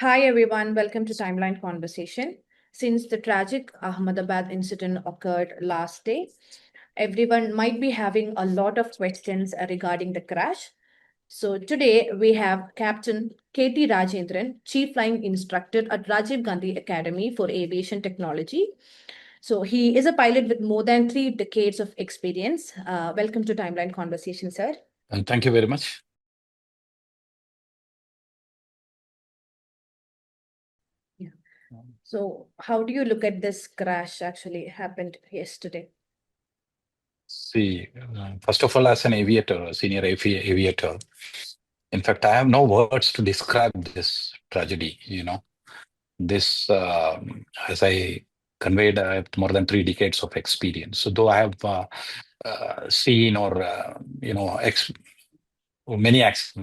Hi everyone, welcome to Timeline Conversation. Since the tragic Ahmedabad incident occurred last day, everyone might be having a lot of questions regarding the crash. So today we have Captain K.T. Rajendran, Chief Flying Instructor at Rajiv Gandhi Academy for Aviation Technology. So he is a pilot with more than 3 decades of experience. Welcome to Timeline Conversation, sir. And thank you very much. Yeah. So how do you look at this crash actually happened yesterday? See, first of all, as an aviator, a senior aviator, in fact, I have no words to describe this tragedy. This, as I conveyed, I have more than 3 decades of experience. So, though I have seen or, many acts,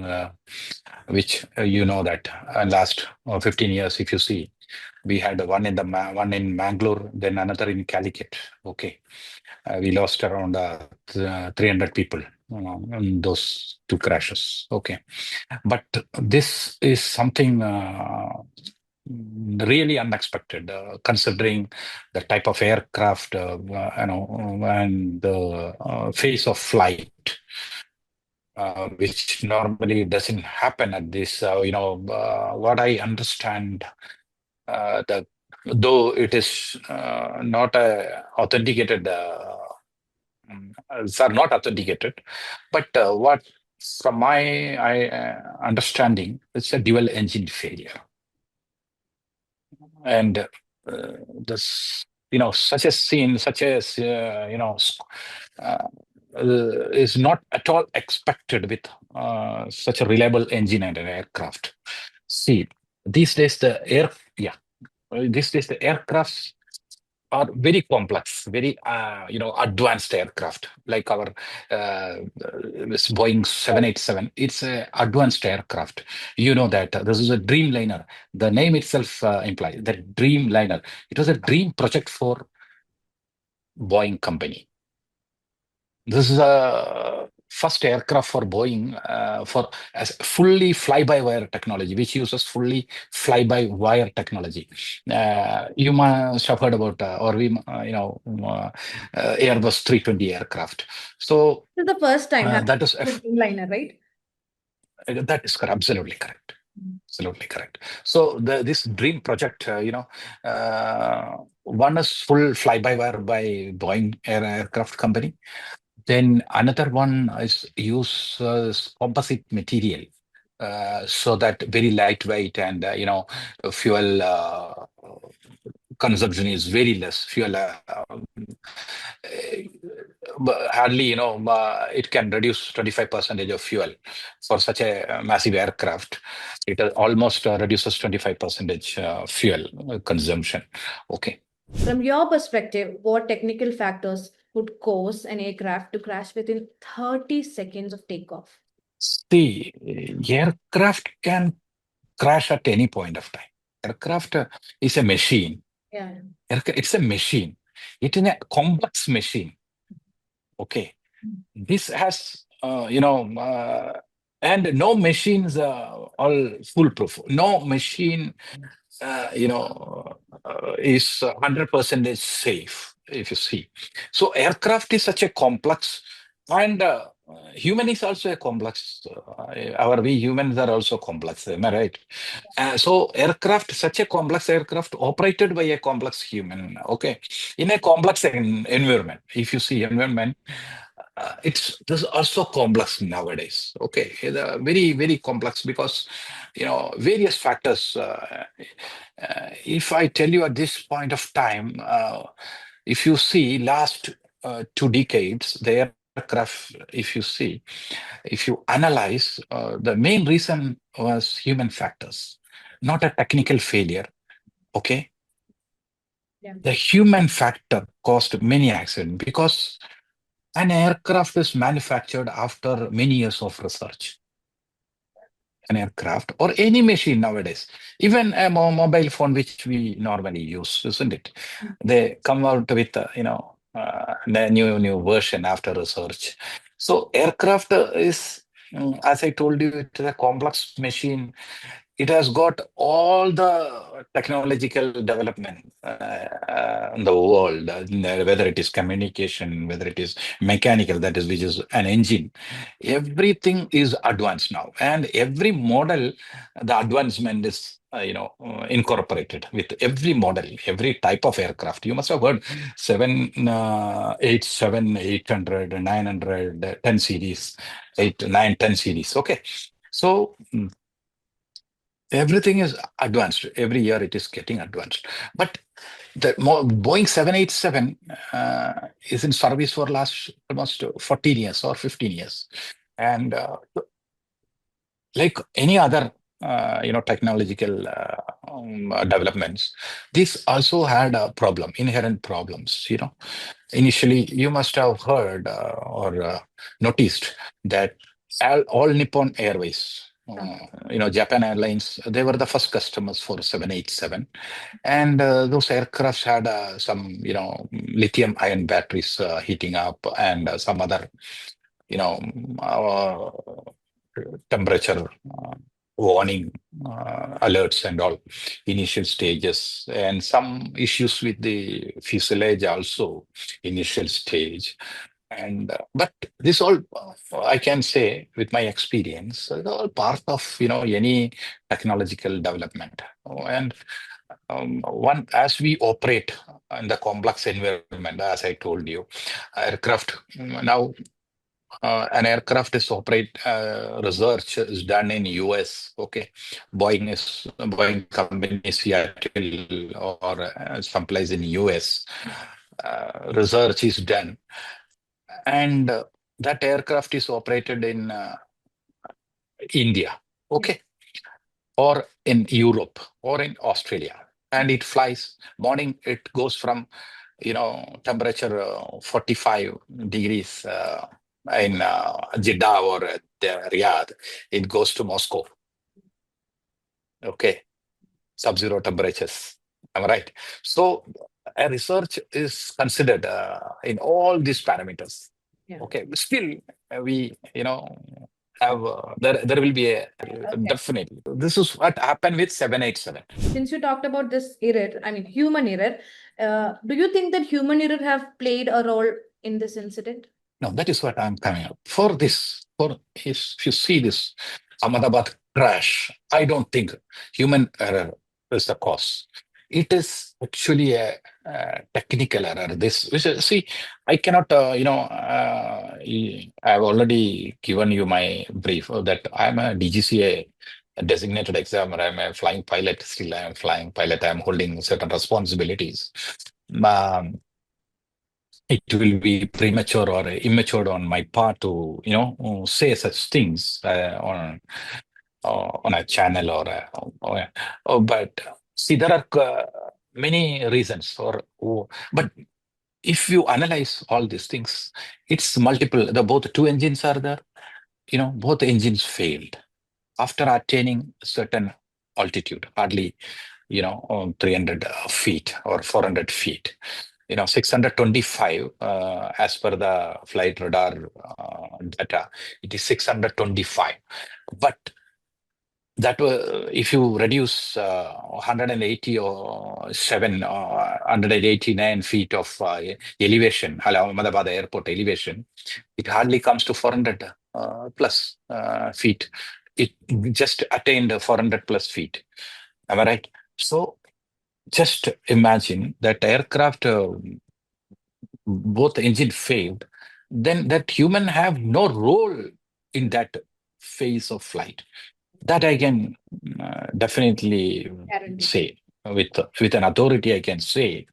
which that last 15 years, if you see, we had one in Mangalore, then another in Calicut. Okay. We lost around 300 people in those two crashes. Okay. But this is something really unexpected, considering the type of aircraft, and the phase of flight. Which normally doesn't happen at this. What I understand, the though it is not a authenticated, are not authenticated, but what from my understanding, it's a dual engine failure, and this such a scene, such as is not at all expected with such a reliable engine and an aircraft. See, these days the air, yeah, these days the aircrafts are very complex, very advanced aircraft, like our this Boeing 787. It's a advanced aircraft. You know that this is a Dreamliner. The name itself implies that Dreamliner. It was a dream project for Boeing company. This is a first aircraft for Boeing for as fully fly-by-wire technology, which uses fully fly-by-wire technology. You must have heard about, Airbus 320 aircraft. So This is the first time that is with Dreamliner, right? that is correct, absolutely correct. Absolutely correct. So this dream project, one is full fly-by-wire by Boeing aircraft company. Then another one is use composite material, so that very lightweight and fuel consumption is very less. Fuel hardly it can reduce 25% of fuel for such a massive aircraft. It almost reduces 25% fuel consumption. Okay. From your perspective, what technical factors could cause an aircraft to crash within 30 seconds of takeoff? The aircraft can crash at any point of time. Aircraft is a machine. Yeah. It's a machine. It is a complex machine. Okay. This has, and no machines are all foolproof. No machine, is 100% safe, if you see. So aircraft is such a complex, and human is also a complex. We humans are also complex. Am I right? So aircraft, such a complex aircraft operated by a complex human. Okay, in a complex environment. If you see environment, it's this is also complex nowadays. Okay, very very complex because various factors. If I tell you at this point of time, if you see last 2 decades, the aircraft, if you analyze, the main reason was human factors, not a technical failure. Okay. Yeah. The human factor caused many accidents because an aircraft is manufactured after many years of research. An aircraft or any machine nowadays, even a mobile phone, which we normally use, isn't it? They come out with, the new version after research. So aircraft is, as I told you, it's a complex machine. it has got all the technological development in the world, whether it is communication, whether it is mechanical, that is, which is an engine. Everything is advanced now, and every model, the advancement is incorporated with every model, every type of aircraft. You must have heard 787, 800, 900, 10 series, 8, 9, 10 series. Okay. So everything is advanced. Every year it is getting advanced. But the Boeing 787 is in service for last almost 14 years or 15 years. And like any other technological developments, this also had a problem, inherent problems. Initially, you must have heard or noticed that all Nippon Airways, Japan Airlines, they were the first customers for 787. And those aircrafts had some, lithium ion batteries heating up and some other, you know, uh, temperature warning alerts and all initial stages, and some issues with the fuselage also initial stage. And but this all I can say with my experience, all part of any technological development. And one, as we operate in the complex environment, as I told you, aircraft now, an aircraft is research is done in US. Okay, Boeing company Seattle or someplace in US. Research is done, and that aircraft is operated in India. Okay, or in Europe or in Australia, and it flies. Morning, it goes from temperature 45 degrees in Jeddah or Riyadh. It goes to Moscow. Okay, sub-zero temperatures. Am I right? So a research is considered in all these parameters. Yeah. Okay, still we have there will be a Okay. definitely. This is what happened with 787. Since you talked about this error, I mean human error, do you think that human error have played a role in this incident? No, that is what I'm coming up for this. If you see this Ahmedabad crash, I don't think human error is the cause. It is actually a technical error. This, which see, I cannot. I've already given you my brief that I'm a DGCA designated examiner. I'm a flying pilot. Still, I am flying pilot. I'm holding certain responsibilities. Um, it will be premature or immature on my part to say such things on a channel but see, there are many reasons for but if you analyze all these things, it's multiple. The both two engines are there. Both engines failed after attaining certain altitude, hardly 300 feet or 400 feet. 625 as per the flight radar data, it is 625. But that if you reduce 180 or 189 feet of elevation, Ahmedabad airport elevation, it hardly comes to 400 plus feet. It just attained 400 plus feet. Am I right? So just imagine that aircraft, both engine failed, then that human have no role in that phase of flight. That I can definitely Guarantee. say with an authority. I can say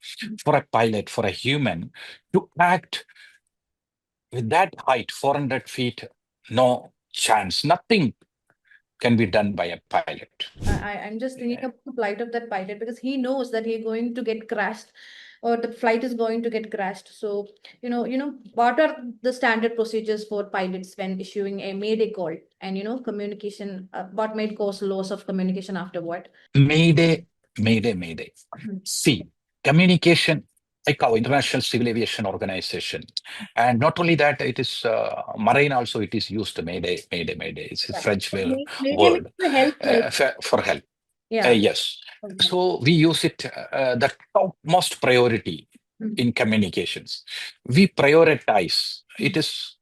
for a pilot, for a human to act with that height, 400 feet, no chance. Nothing can be done by a pilot. I'm just thinking about the plight of that pilot because he knows that he's going to get crashed or the flight is going to get crashed. So, what are the standard procedures for pilots when issuing a Mayday call and, communication, what might cause loss of communication afterward? Mayday, mayday, mayday. See, communication ICAO, International Civil Aviation Organization. And not only that, it is marine also, it is used Mayday, Mayday, Mayday. It's a Yeah. French Mayday means word the help. for help. Yeah. Yes. Okay. So we use it, the topmost priority Mm. in communications. We prioritize. It is,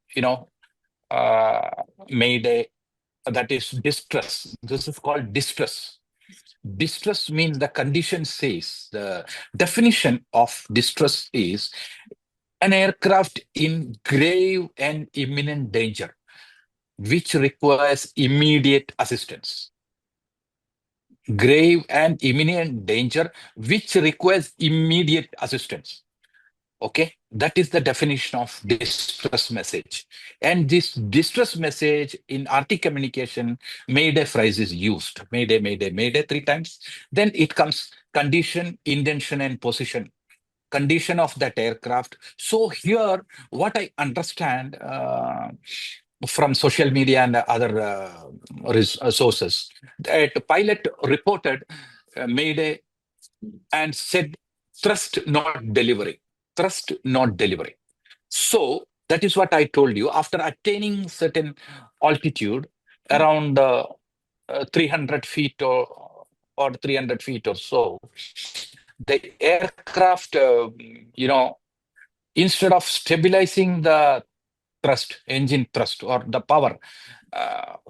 uh, Mayday, that is distress. This is called distress. Distress means the condition says, the definition of distress is an aircraft in grave and imminent danger, which requires immediate assistance. Grave and imminent danger, which requires immediate assistance. Okay, that is the definition of distress message. And this distress message in RT communication, Mayday phrase is used. Mayday, Mayday, Mayday 3 times. Then it comes condition, intention, and position. Condition of that aircraft. So here, what I understand from social media and other sources, that pilot reported Mayday and said thrust not delivery, thrust not delivery. So that is what I told you. After attaining certain altitude, around 300 feet or 300 feet or so, the aircraft, instead of stabilizing the thrust, engine thrust, or the power,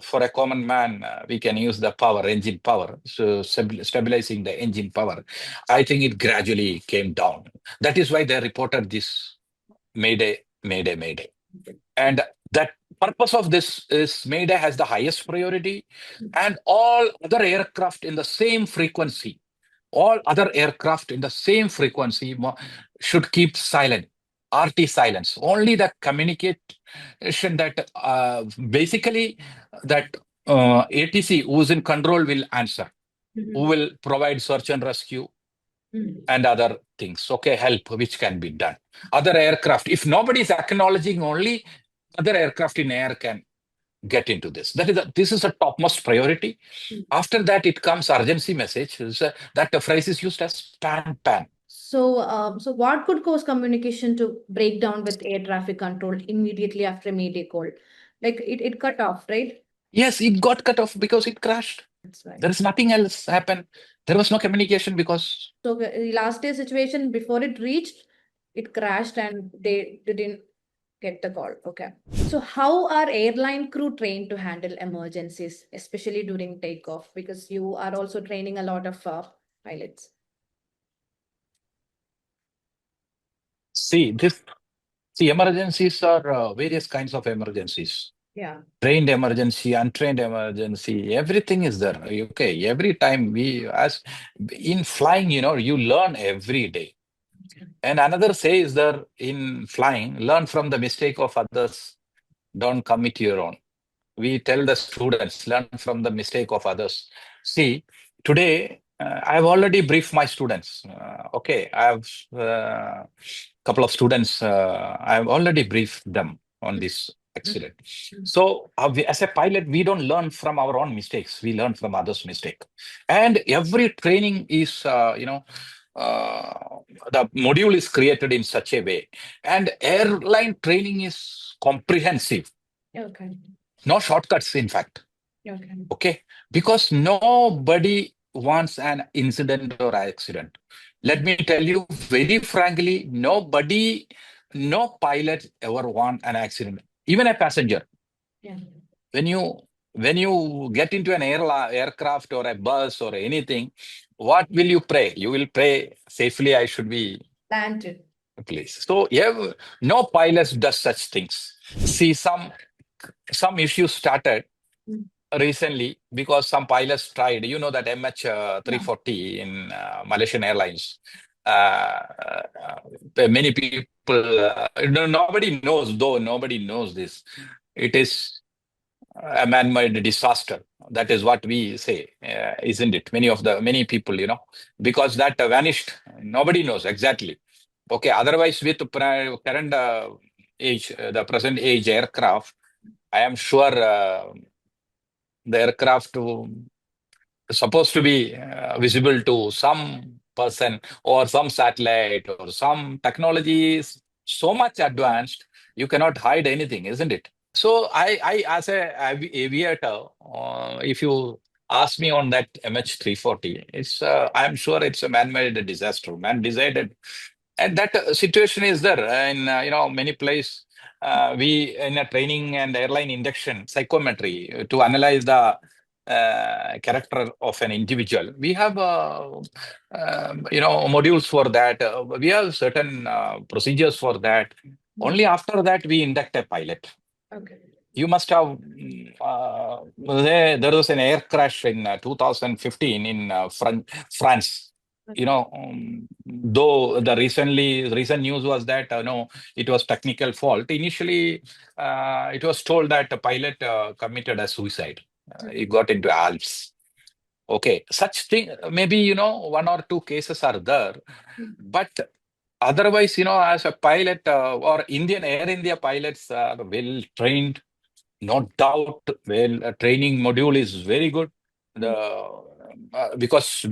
for a common man, we can use the power, engine power. So stabilizing the engine power, I think it gradually came down. That is why they reported this Mayday, Mayday, Mayday. And that purpose of this is Mayday has the highest priority, and all other aircraft in the same frequency, should keep silent. RT silence. Only the communication that basically that ATC who's in control will answer, who will provide search and rescue and other things. Okay, help which can be done. Other aircraft, if nobody is acknowledging, only other aircraft in air can get into this. This is a topmost priority. After that, it comes urgency message. That phrase is used as pan pan. So what could cause communication to break down with air traffic control immediately after Mayday call? Like it cut off, right? Yes, it got cut off because it crashed. That's right. There is nothing else happened. There was no communication because. So the last day situation, before it reached, it crashed and they didn't get the call. Okay. So how are airline crew trained to handle emergencies, especially during takeoff? Because you are also training a lot of pilots. See, emergencies are various kinds of emergencies. Yeah. Trained emergency, untrained emergency, everything is there. Okay, every time as in flying, you learn every day. And another say is there in flying, learn from the mistake of others, don't commit your own. We tell the students, learn from the mistake of others. See, today, I've already briefed my students. Okay, I have a couple of students, I've already briefed them on this accident. So, as a pilot, we don't learn from our own mistakes. We learn from others' mistake. And every training is, the module is created in such a way. And airline training is comprehensive. Okay. No shortcuts, in fact. Okay. Okay. Because nobody wants an incident or accident. Let me tell you very frankly, no pilot ever want an accident, even a passenger. Yeah. When you get into an aircraft or a bus or anything, what will you pray? You will pray safely, I should be Landed. please. So yeah, no pilots does such things. See, some issues started recently because some pilots tried, that MH340 in Malaysian Airlines. Many people, nobody knows this. It is a man-made disaster. That is what we say, isn't it? Many people, because that vanished. Nobody knows exactly. Okay. Otherwise, with current the present age aircraft, I am sure the aircraft supposed to be visible to some person or some satellite or some technology is so much advanced, you cannot hide anything, isn't it? So I as a aviator, if you ask me on that MH340, I'm sure it's a man-made disaster, man decided, and that situation is there in many places. We in a training and airline induction psychometry to analyze the character of an individual. We have modules for that. We have certain procedures for that. Only after that we induct a pilot. Okay. You must have. There was an air crash in 2015 in France. Okay. Though the recent news was that no, it was technical fault. Initially, it was told that the pilot committed a suicide. He got into Alps. Okay, such thing, maybe one or two cases are there, but otherwise, as a pilot or Air India pilots are well trained, no doubt. Well, a training module is very good. The because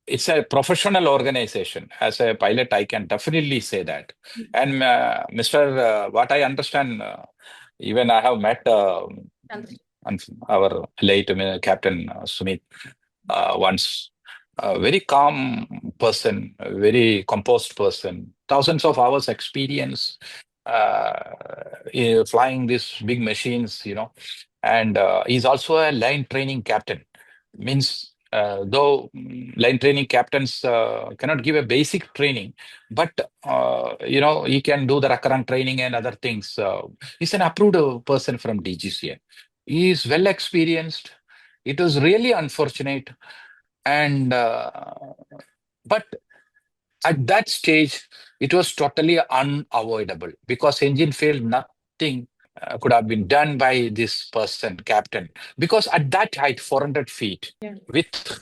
it's a professional organization. As a pilot, I can definitely say that. And Mr. What I understand, even I have met our late Captain Sumit once. A very calm person, a very composed person, thousands of hours experience flying these big machines, and he's also a line training captain. Means though line training captains cannot give a basic training, but he can do the recurrent training and other things. He's an approved person from DGCA. He is well experienced. It was really unfortunate, and but at that stage, it was totally unavoidable because engine failed. Nothing could have been done by this person, captain, because at that height, 400 feet, Yeah. with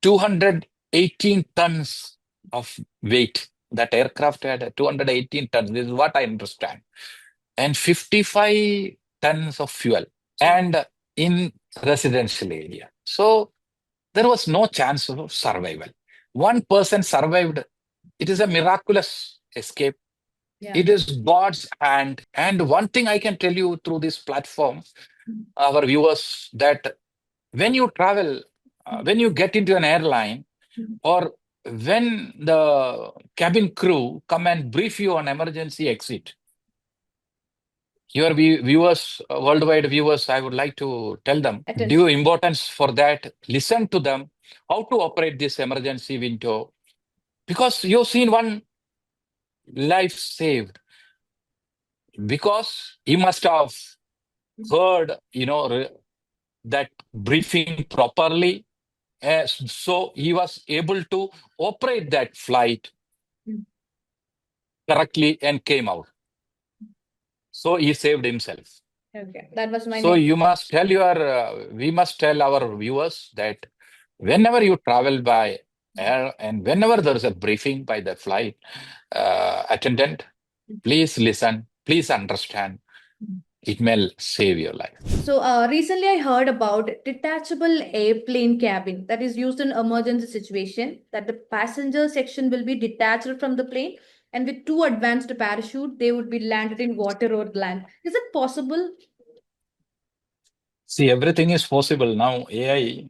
218 tons of weight, that aircraft had 218 tons. This is what I understand, and 55 tons of fuel, and in residential area. So there was no chance of survival. One person survived. It is a miraculous escape. Yeah. It is God's hand. And one thing I can tell you through this platform, our viewers, that when you travel, when you get into an airline, or when the cabin crew come and brief you on emergency exit, your viewers, worldwide viewers, I would like to tell them, Attention. due importance for that, listen to them, how to operate this emergency window, because you've seen one life saved, because he must have heard, that briefing properly. So he was able to operate that flight correctly and came out. So he saved himself. Okay, that was my So next. you must tell we must tell our viewers that whenever you travel by air and whenever there is a briefing by the flight attendant, please listen, please understand. It may save your life. So recently I heard about detachable airplane cabin that is used in emergency situation, that the passenger section will be detached from the plane, and with two advanced parachute they would be landed in water or land. Is it possible? See, everything is possible now. AI,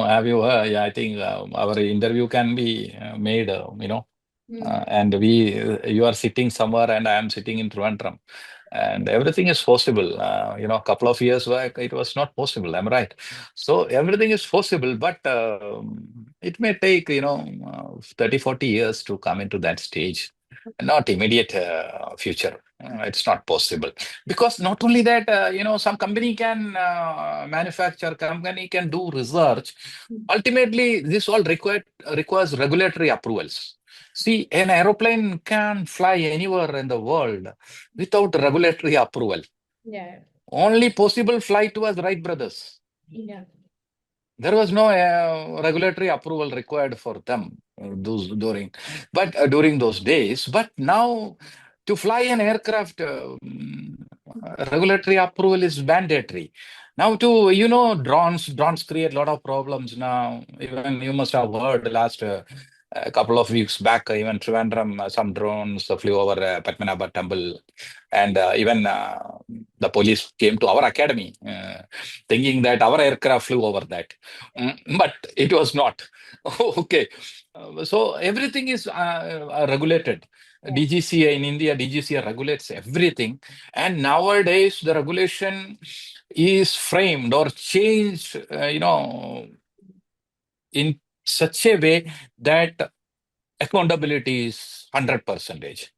have you heard? Yeah, I think our interview can be made, and you are sitting somewhere and I am sitting in Trivandrum, and everything is possible. A couple of years back, it was not possible. I'm right. So everything is possible, but it may take, 30, 40 years to come into that stage. Not immediate future. It's not possible, because not only that, some company can manufacture, company can do research. Ultimately, this all requires regulatory approvals. See, an aeroplane can fly anywhere in the world without regulatory approval. Yeah. Only possible flight was Wright brothers. Yeah. There was no regulatory approval required for them during those days. But now, to fly an aircraft, regulatory approval is mandatory. Now, drones create a lot of problems now. Even you must have heard last A couple of weeks back, even Trivandrum, some drones flew over Padmanabha temple, and even the police came to our academy, thinking that our aircraft flew over that. But it was not. Okay. So everything is regulated. Yeah. DGCA in India, DGCA regulates everything. And nowadays, the regulation is framed or changed, in such a way that accountability is 100 percentage.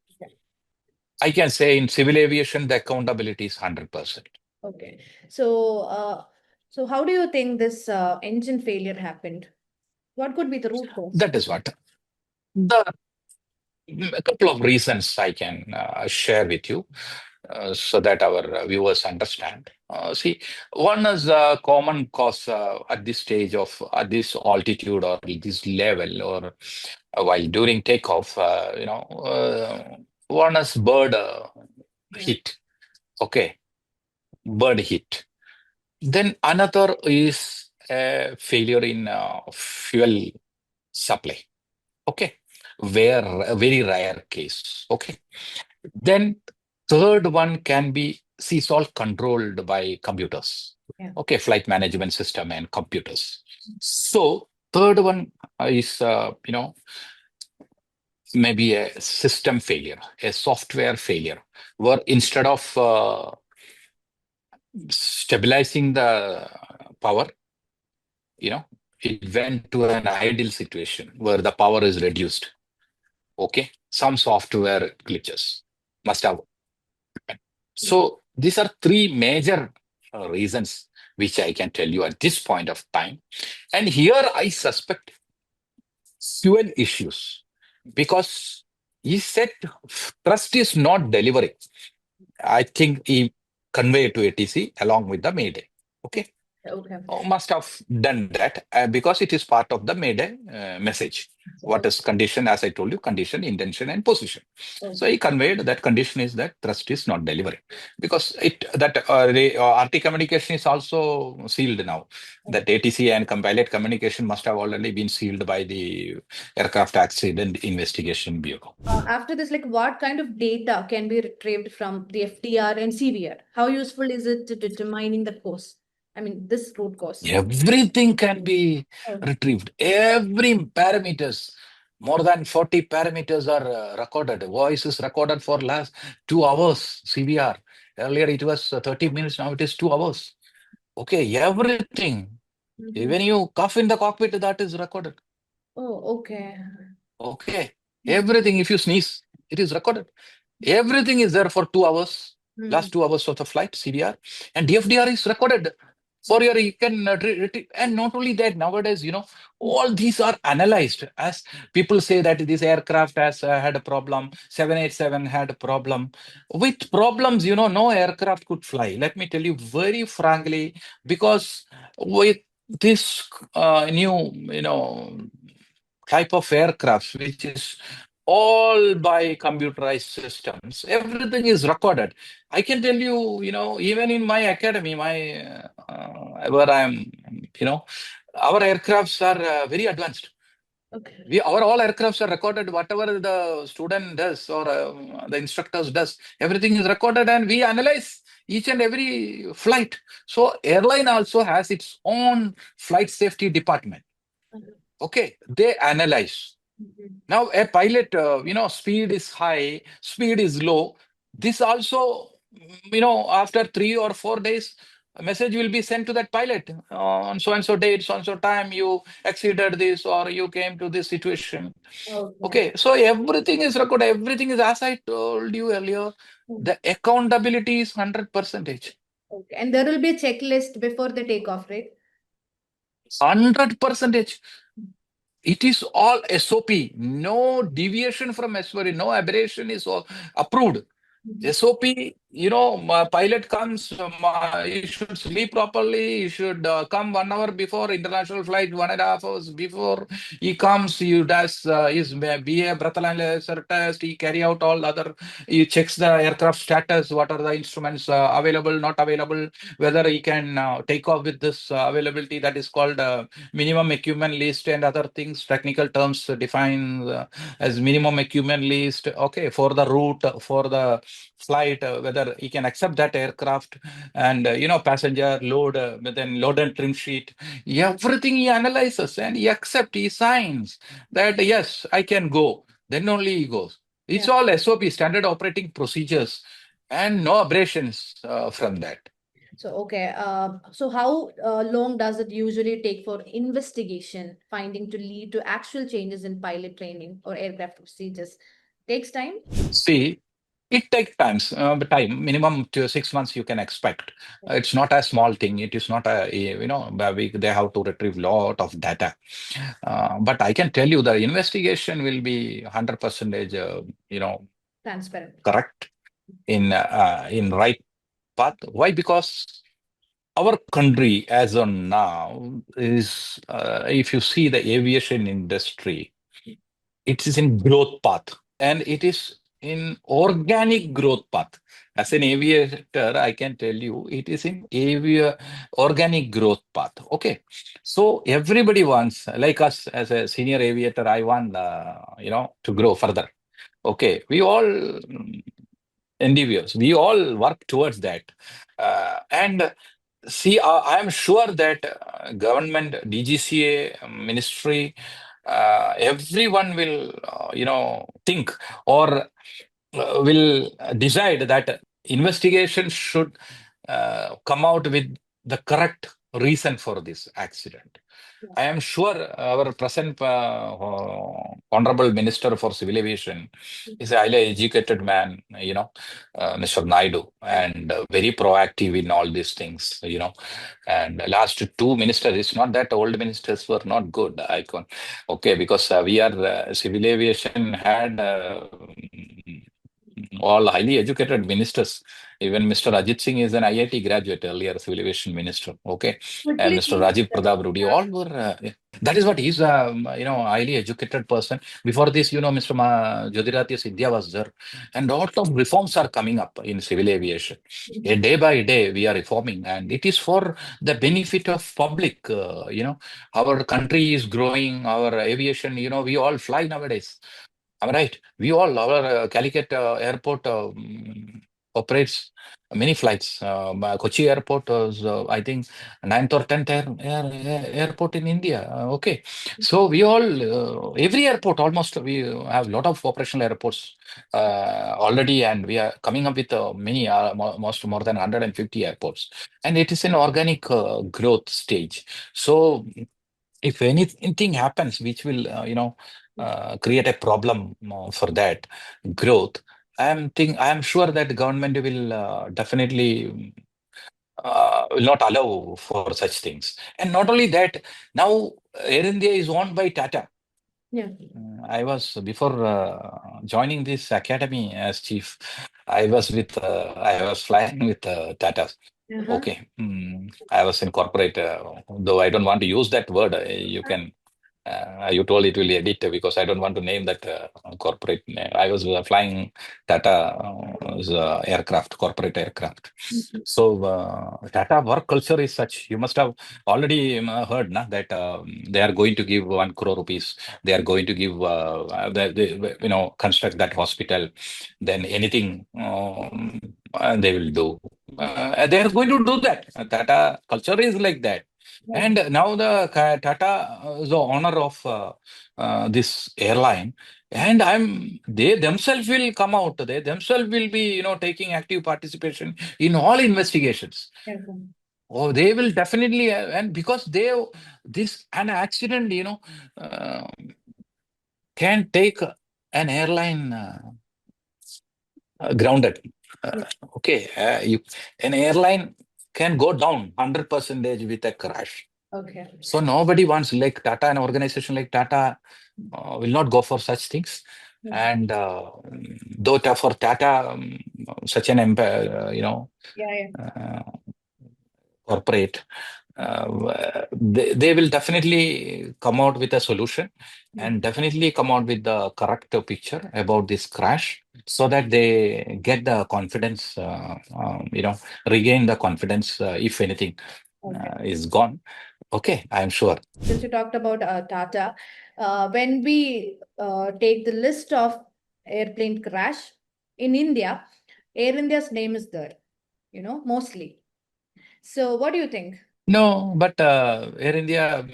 I can say in civil aviation, the accountability is 100%. Okay. So how do you think this engine failure happened? What could be the root cause? That is what. The A couple of reasons I can share with you so that our viewers understand. See, one is a common cause at this stage of at this altitude or this level or while during takeoff. One is bird Yeah. hit. Okay, bird hit. Then another is a failure in fuel supply. Okay, where a very rare case. Okay. Then third one can be, see, it's all controlled by computers. Yeah. Okay, flight management system and computers. So third one is, maybe a system failure, a software failure, where instead of stabilizing the power, it went to an ideal situation where the power is reduced. Okay, some software glitches must have. So these are three major reasons which I can tell you at this point of time. And here I suspect fuel issues because he said trust is not delivering. I think he conveyed to ATC along with the Mayday. Okay. Okay. Must have done that because it is part of the Mayday message. What is condition? As I told you, condition, intention, and position. So he conveyed that condition is that thrust is not delivering because RT communication is also sealed now. That ATC and pilot communication must have already been sealed by the Aircraft Accident Investigation Bureau. After this, like what kind of data can be retrieved from the FDR and CVR? How useful is it to determining the cause? I mean, this root cause. Everything can be Oh. retrieved. Every parameters, more than 40 parameters are recorded. Voice is recorded for last 2 hours, CVR. Earlier it was 30 minutes, now it is 2 hours. Okay, everything. Even you cough in the cockpit, that is recorded. Oh, okay. Okay, everything. If you sneeze, it is recorded. Everything is there for 2 hours, last 2 hours of the flight, CVR, and DFDR is recorded. For your, you can and not only that, nowadays, all these are analyzed as people say that this aircraft has had a problem, 787 had a problem. With problems, no aircraft could fly. Let me tell you very frankly, because with this new, type of aircraft, which is all by computerized systems. Everything is recorded. I can tell you, even in my academy, where I'm, our aircrafts are very advanced. Okay. Our all aircrafts are recorded. Whatever the student does or the instructors does, everything is recorded, and we analyze each and every flight. So airline also has its own flight safety department. Okay, they analyze. Now, a pilot, speed is high, speed is low. This also, after 3 or 4 days, a message will be sent to that pilot on so and so date, so and so time, you exceeded this or you came to this situation. Okay. Okay, so everything is recorded. Everything is, as I told you earlier, the accountability is 100 percentage. Okay. And there will be a checklist before the takeoff, right? 100 percentage. It is all SOP. No deviation from SOP. No aberration is all approved. SOP pilot comes, you should sleep properly. You should come 1 hour before international flight, 1.5 hours before he comes. You does his BA breathalyzer test. He carry out all other. He checks the aircraft status. What are the instruments available, not available? Whether he can take off with this availability that is called minimum equipment list and other things. Technical terms defined as minimum equipment list. Okay, for the route, for the flight, whether he can accept that aircraft, and passenger load, then load and trim sheet, everything he analyzes and he accept, he signs that yes, I can go. Then only he goes. It's Yeah. all SOP, standard operating procedures, and no aberrations from that. So, okay. So how long does it usually take for investigation finding to lead to actual changes in pilot training or aircraft procedures? Takes time? See, it takes time, minimum to 6 months you can expect. It's not a small thing. It is not they have to retrieve lot of data. But I can tell you the investigation will be 100%, Transparent. correct in right path. Why? Because our country as on now is, if you see the aviation industry, it is in growth path, and it is in organic growth path. As an aviator, I can tell you it is in organic growth path. Okay, so everybody wants, like us as a senior aviator, I want to grow further. Okay, we all endeavors, we all work towards that, and see, I am sure that government, DGCA, ministry, everyone will, think or will decide that investigation should come out with the correct reason for this accident. Yeah. I am sure our present Honorable Minister for Civil Aviation is a highly educated man, Mr. Naidu, and very proactive in all these things, And last two ministers, it's not that old ministers were not good. Okay, because we are civil aviation had all highly educated ministers. Even Mr. Ajit Singh is an IIT graduate, earlier civil aviation minister. Okay, and Quickly Mr. think Rajiv that, Pradap Rudy, yeah. all were. That is what he's, highly educated person. Before this, Mr. Jyotiradiत्य Scindia was there, and a lot of reforms are coming up in civil aviation. Day by day, we are reforming, and it is for the benefit of public. Our country is growing. Our aviation, we all fly nowadays. I'm right. We all, our Calicut airport operates many flights. Kochi airport was, I think, ninth or 10th airport in India. Okay. So we all, every airport almost, we have a lot of operational airports already, and we are coming up with many, most more than 150 airports. And it is an organic growth stage. So if anything happens which will create a problem for that growth, I am sure that government will definitely will not allow for such things. And not only that, now Air India is owned by Tata. Yeah. I was before joining this academy as chief. I was flying with Tata. Okay. I was in corporate, though I don't want to use that word. You can, you told it will edit because I don't want to name that corporate name. I was flying Tata aircraft, corporate aircraft. So Tata work culture is such. You must have already heard that they are going to give 1 crore rupees. They are going to give, construct that hospital. Then anything they will do. They are going to do that. Tata culture is like that. And now the Tata is the owner of this airline, and they themselves will come out. They themselves will be, taking active participation in all investigations. Oh, they will definitely, and because this an accident, uh, can take an airline grounded. Okay, an airline can go down 100% with a crash. Okay. So nobody wants, like Tata, an organization like Tata will not go for such things. And though for Tata, such an Yeah, yeah. uh, corporate, they will definitely come out with a solution Mm. and definitely come out with the correct picture about this crash so that they get the confidence, regain the confidence if anything Okay. is gone. Okay, I'm sure. Since you talked about Tata, when we take the list of airplane crash in India, Air India's name is there, mostly. So what do you think? No, but Air India,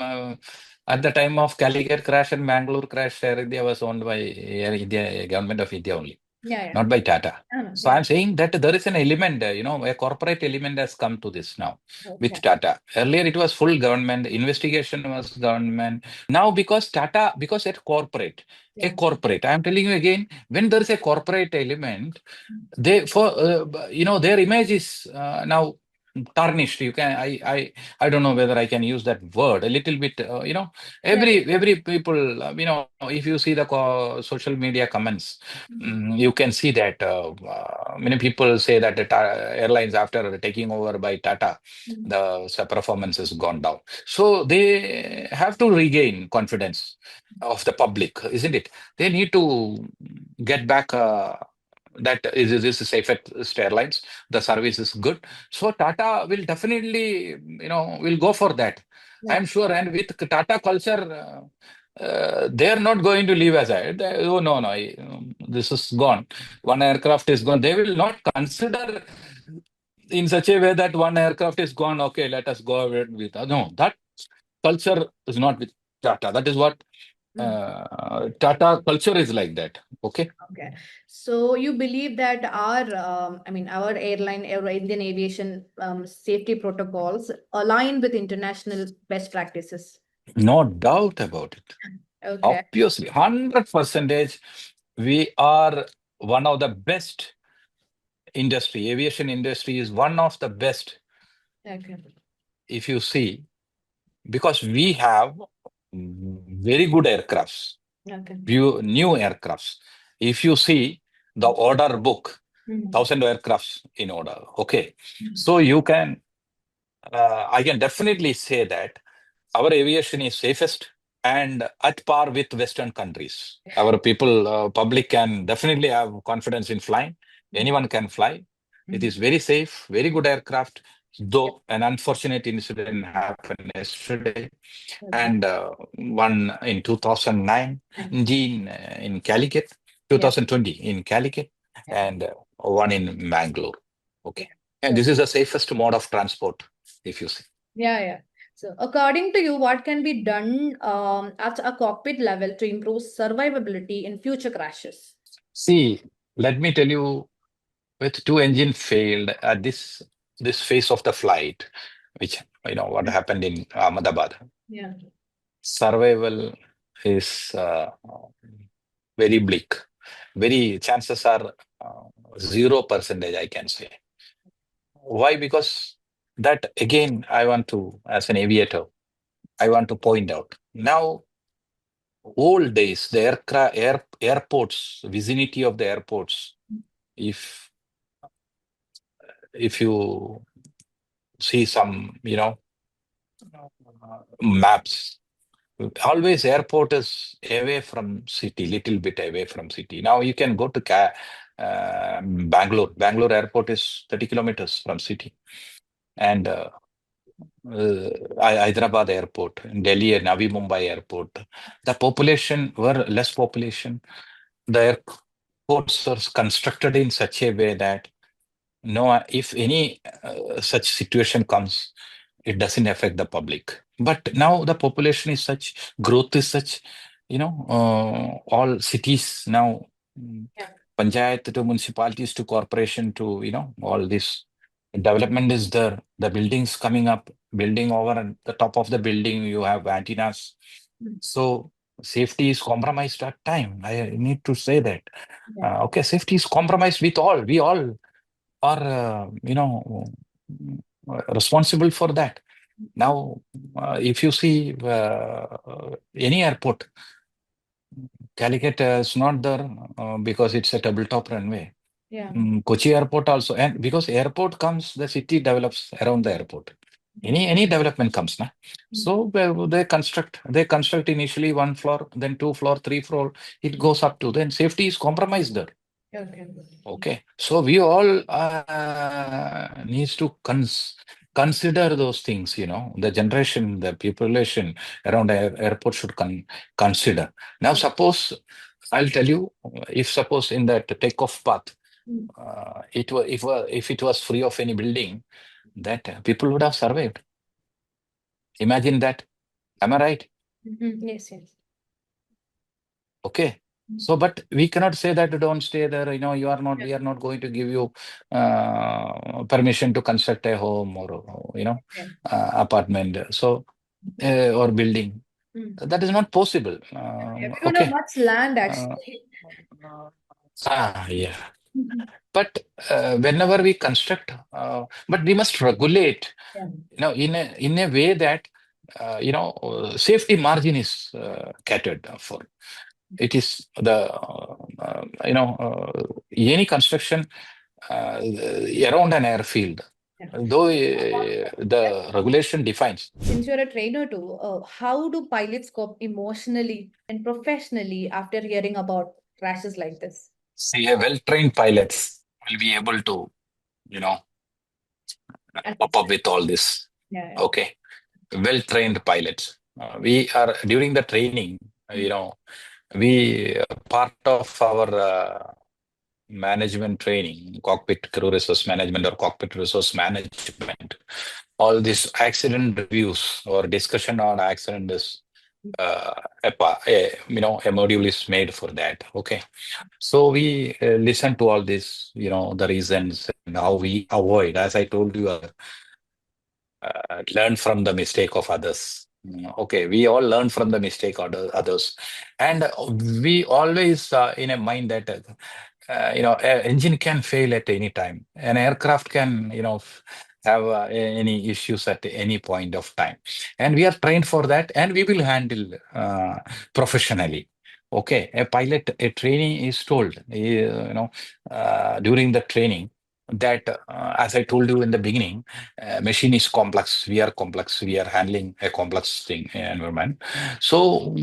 at the time of Calicut crash and Mangalore crash, Air India was owned by Air India, government of India only, Yeah, yeah. not by Tata. I know, So yeah. I'm saying that there is an element, a corporate element has come to this now with Okay. Tata. Earlier it was full government, investigation was government. Now because Yeah. I'm telling you again, when there is a corporate element, their image is now tarnished. I don't know whether I can use that word a little bit. Yeah. Every people, if you see the social media comments, you can see that many people say that the airlines after taking over by Tata, Mhm. the performance has gone down. So they have to regain confidence of the public, isn't it? They need to get back. That is this is safest airlines. The service is good, so Tata will definitely will go for that. Yeah. I'm sure, and with Tata culture. They are not going to leave aside. Oh no, no, this is gone. One aircraft is gone. They will not consider in such a way that one aircraft is gone. Okay, let us go ahead with. No, that culture is not with Tata. That is what Mm. Tata culture is like that. Okay. Okay. So you believe that our airline, our Indian aviation safety protocols align with international best practices? No doubt about it. Okay. Obviously, 100%, we are one of the best industry. Aviation industry is one of the best, Okay. if you see, because we have very good aircrafts, Okay. new aircrafts. If you see the order book, Mhm. 1,000 aircrafts in order. Okay. Mhm. So I can definitely say that our aviation is safest and at par with Western countries. Our people, public can definitely have confidence in flying. Anyone can fly. It Mhm. is very safe, very good aircraft. Though an unfortunate incident happened yesterday, Okay. and one in 2009 Mhm. in Calicut, Yeah. 2020 in Calicut, Yeah. and one in Mangalore. Yeah. Okay. And So, this is the safest mode of transport, if you see. yeah, yeah. So, according to you, what can be done at a cockpit level to improve survivability in future crashes? See, let me tell you, with two engine failed at this phase of the flight, which what happened in Ahmedabad. Yeah. Survival is very bleak. Very chances are 0%, I can say. Why? Because that again, I want to, as an aviator, I want to point out. Now, old days, the airports, vicinity of the airports, if you see some, maps, always airport is away from city, little bit away from city. Now you can go to Bangalore. Bangalore airport is 30 kilometers from city. And Hyderabad airport, Delhi and Navi Mumbai airport. The population were less population. The airports are constructed in such a way that no, if any such situation comes, it doesn't affect the public. But now the population is such, growth is such, all cities now, Yeah. panchayat to municipalities to corporation to, all this development is there. The buildings coming up, building over and the top of the building, you have antennas. Mm. So safety is compromised at time. I need to say that. Yeah. Okay, safety is compromised with all. We all are responsible for that. Now if you see any airport, Calicut is not there because it's a tabletop runway. Yeah. Kochi airport also, and because airport comes, the city develops around the airport. Any development comes, na. So they construct initially one floor, then two floor, three floor. It goes up to, then safety is compromised there. Okay. Okay, so we all needs to consider those things. The generation, the population around airport should consider. Now, suppose I'll tell you, if suppose in that takeoff path, Mm. if it was free of any building, that people would have survived. Imagine that. Am I right? Yes, yes. Okay. Mm. So, but we cannot say that don't stay there. You are not. Yeah. We are not going to give you permission to construct a home or Yeah. apartment. So or building. Mm. That is not possible. Yeah, we don't have Okay. much land Uh, actually. yeah. Mhm. But whenever we construct, but we must regulate. Yeah. In a way that safety margin is catered for. It is the any construction around an airfield, Yeah. though the regulation defines. Since you're a trainer too, how do pilots cope emotionally and professionally after hearing about crashes like this? See, a well-trained pilots will be able to you know cope up Understand. with all this. Yeah, yeah. Okay, well-trained pilots. We are during the training. We part of our management training, cockpit crew resource management or cockpit resource management. All this accident reviews or discussion on accident is a module is made for that. Okay, so we listen to all this, the reasons and how we avoid. As I told you, learn from the mistake of others. Okay, we all learn from the mistake of others, and we always in a mind that an engine can fail at any time. An aircraft can, have any issues at any point of time, and we are trained for that, and we will handle professionally. Okay, a trainee is told, during the training that, as I told you in the beginning, machine is complex. We are complex. We are handling a complex thing environment. So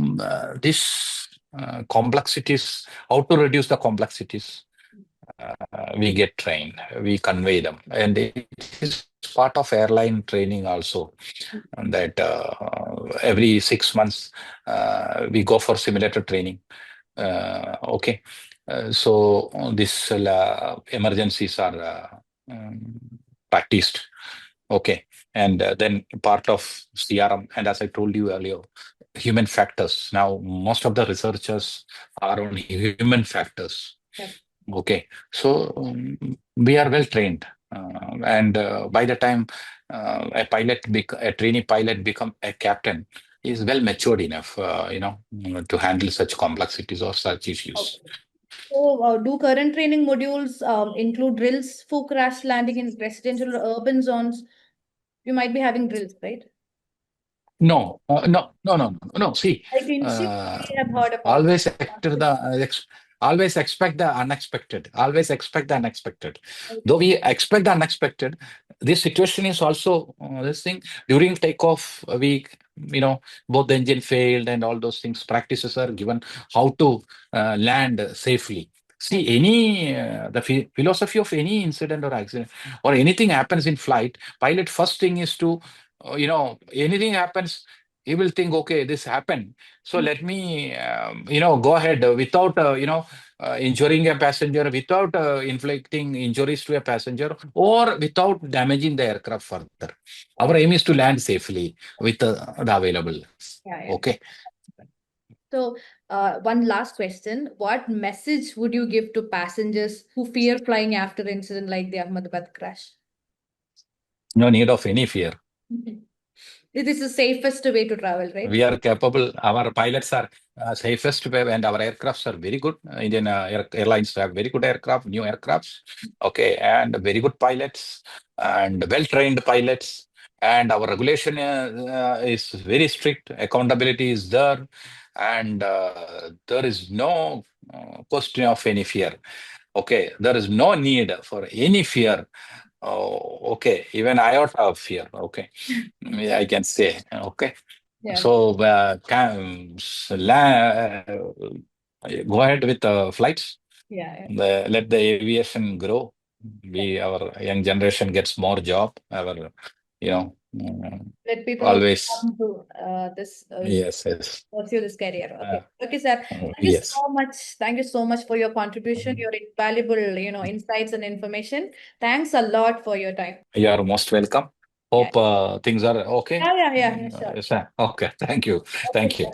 this complexities, how to reduce the complexities, we get trained, we convey them, and it is part of airline training also. And that every 6 months we go for simulator training. Okay, so this emergencies are practiced. Okay, and then part of CRM, and as I told you earlier, human factors. Now, most of the researchers are on human factors. Yeah. Okay, so we are well trained, and by the time a trainee pilot become a captain, is well matured enough, to handle such complexities or such issues. Okay. So, do current training modules include drills for crash landing in residential or urban zones? You might be having drills, right? No, no. See, Like in ships, uh, we have heard about. always always expect the unexpected. Always expect the unexpected. Though Okay. we expect the unexpected, this situation is also this thing during takeoff. Both the engine failed and all those things. Practices are given how to land safely. See, the philosophy of any incident or accident or anything happens in flight, pilot first thing is to anything happens, he will think, okay, this happened, so Mm. let me go ahead without injuring a passenger, without inflicting injuries to a passenger, or without damaging the aircraft further. Our Okay. aim is to land safely with the available. Yeah, yeah. Okay. So, one last question. What message would you give to passengers who fear flying after incident like the Ahmedabad crash? No need of any fear. Mhm. It is the safest way to travel, right? We are capable. Our pilots are safest way, and our aircrafts are very good. Indian airlines have very good aircraft, new aircrafts. Okay, and very good pilots and well-trained pilots. And our regulation is very strict. Accountability is there, and there is no question of any fear. Okay, there is no need for any fear. Oh, okay, even iota of fear. Okay, yeah, I can say. Okay, Yeah. so go ahead with flights. Yeah. Let the aviation grow. Our young generation gets more job. Let people also Always. come to this Yes, yes. pursue this career. Uh, Okay. Okay, sir. Thank you yes. so much. Thank you so much for your contribution, your valuable, insights and information. Thanks a lot for your time. You are most welcome. Yeah. Hope things are okay. Yeah, yeah, yeah, yeah, sure. Yes, sir. Okay. Thank you. Okay, Thank you. sir.